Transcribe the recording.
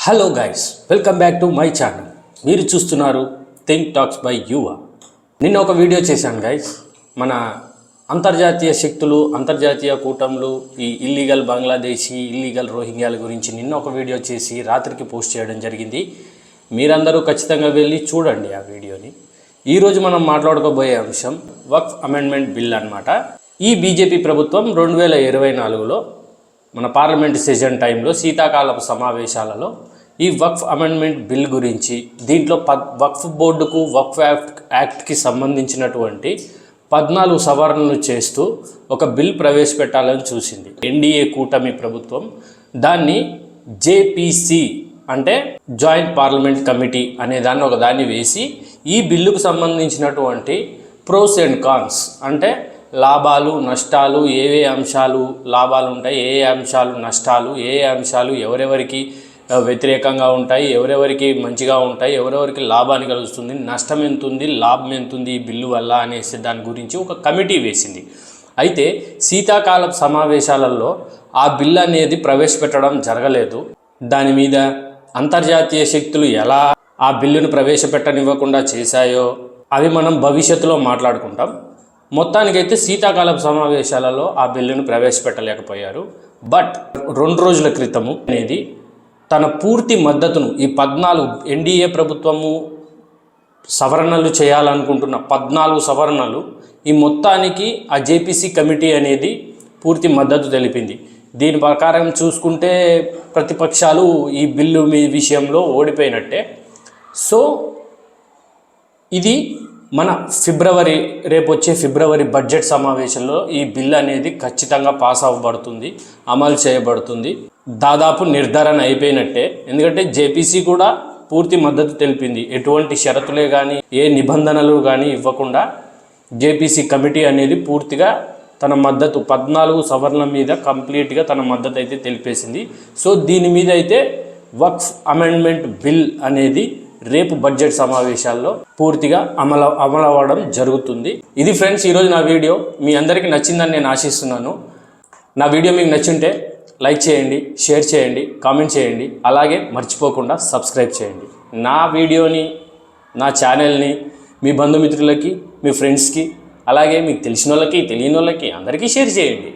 Hello guys, welcome back to my channel. మీరు చూస్తున్నారు think talks by యువ. నిన్న ఒక వీడియో చేశాను గైస్. మన అంతర్జాతీయ శక్తులు, అంతర్జాతీయ కూటములు, ఈ ఇల్లీగల్ బంగ్లాదేశీ, ఇల్లీగల్ రోహింగ్యాల గురించి నిన్న ఒక వీడియో చేసి రాత్రికి పోస్ట్ చేయడం జరిగింది. మీరందరూ ఖచ్చితంగా వెళ్ళి చూడండి ఆ వీడియోని. ఈరోజు మనం మాట్లాడుకోబోయే అంశం వక్ఫ్ అమెండ్మెంట్ బిల్ అన్నమాట. ఈ బీజేపీ ప్రభుత్వం 2024లో మన పార్లమెంట్ సెషన్ టైంలో శీతాకాలపు సమావేశాలలో ఈ వక్ఫ్ అమెండ్మెంట్ బిల్ గురించి, దీంట్లో వక్ఫ్ బోర్డుకు, వక్ఫ్ యాక్ట్కి సంబంధించినటువంటి 14 సవరణలు చేస్తూ ఒక బిల్ ప్రవేశపెట్టాలని చూసింది ఎన్డీఏ కూటమి ప్రభుత్వం. దాన్ని జేపీసీ అంటే జాయింట్ పార్లమెంట్ కమిటీ అనే దాన్ని ఒక దాన్ని వేసి ఈ బిల్లుకు సంబంధించినటువంటి ప్రోస్ అండ్ కాన్స్ అంటే లాభాలు నష్టాలు, ఏ అంశాలు లాభాలు ఉంటాయి, ఏ అంశాలు నష్టాలు, ఏ అంశాలు ఎవరెవరికి వ్యతిరేకంగా ఉంటాయి, ఎవరెవరికి మంచిగా ఉంటాయి, ఎవరెవరికి లాభాన్ని కలుగుతుంది, నష్టం ఎంత ఉంది, లాభం ఎంత ఉంది ఈ బిల్లు వల్ల అనేసి దాని గురించి ఒక కమిటీ వేసింది. అయితే శీతాకాల సమావేశాలలో ఆ బిల్లు అనేది ప్రవేశపెట్టడం జరగలేదు. దాని మీద అంతర్జాతీయ శక్తులు ఎలా ఆ బిల్లును ప్రవేశపెట్టనివ్వకుండా చేశాయో అవి మనం భవిష్యత్తులో మాట్లాడుకుంటాం. మొత్తానికైతే శీతాకాలపు సమావేశాలలో ఆ బిల్లును ప్రవేశపెట్టలేకపోయారు. బట్ 2 రోజుల క్రితము అనేది తన పూర్తి మద్దతును ఈ 14 ఎన్డీఏ ప్రభుత్వము సవరణలు చేయాలనుకుంటున్న 14 సవరణలు ఈ మొత్తానికి ఆ జేపీసీ కమిటీ అనేది పూర్తి మద్దతు తెలిపింది. దీని ప్రకారం చూసుకుంటే ప్రతిపక్షాలు ఈ బిల్లు విషయంలో ఓడిపోయినట్టే. సో ఇది మన రేపు వచ్చే ఫిబ్రవరి బడ్జెట్ సమావేశంలో ఈ బిల్ అనేది ఖచ్చితంగా పాస్ అవ్వబడుతుంది, అమలు చేయబడుతుంది. దాదాపు నిర్ధారణ అయిపోయినట్టే. ఎందుకంటే జేపీసీ కూడా పూర్తి మద్దతు తెలిపింది. ఎటువంటి షరతులే కానీ, ఏ నిబంధనలు కానీ ఇవ్వకుండా జేపీసీ కమిటీ అనేది పూర్తిగా తన మద్దతు 14 సవరణల మీద కంప్లీట్గా తన మద్దతు అయితే తెలిపేసింది. సో దీని మీద అయితే వక్ఫ్ అమెండ్మెంట్ బిల్ అనేది రేపు బడ్జెట్ సమావేశాల్లో పూర్తిగా అమలు అవ్వడం జరుగుతుంది. ఇది ఫ్రెండ్స్ ఈరోజు నా వీడియో. మీ అందరికీ నచ్చిందని నేను ఆశిస్తున్నాను. నా వీడియో మీకు నచ్చుంటే లైక్ చేయండి, షేర్ చేయండి, కామెంట్ చేయండి. అలాగే మర్చిపోకుండా సబ్స్క్రైబ్ చేయండి. నా వీడియోని, నా ఛానల్ని మీ బంధుమిత్రులకి, మీ ఫ్రెండ్స్కి, అలాగే మీకు తెలిసిన వాళ్ళకి, తెలియని వాళ్ళకి అందరికీ షేర్ చేయండి.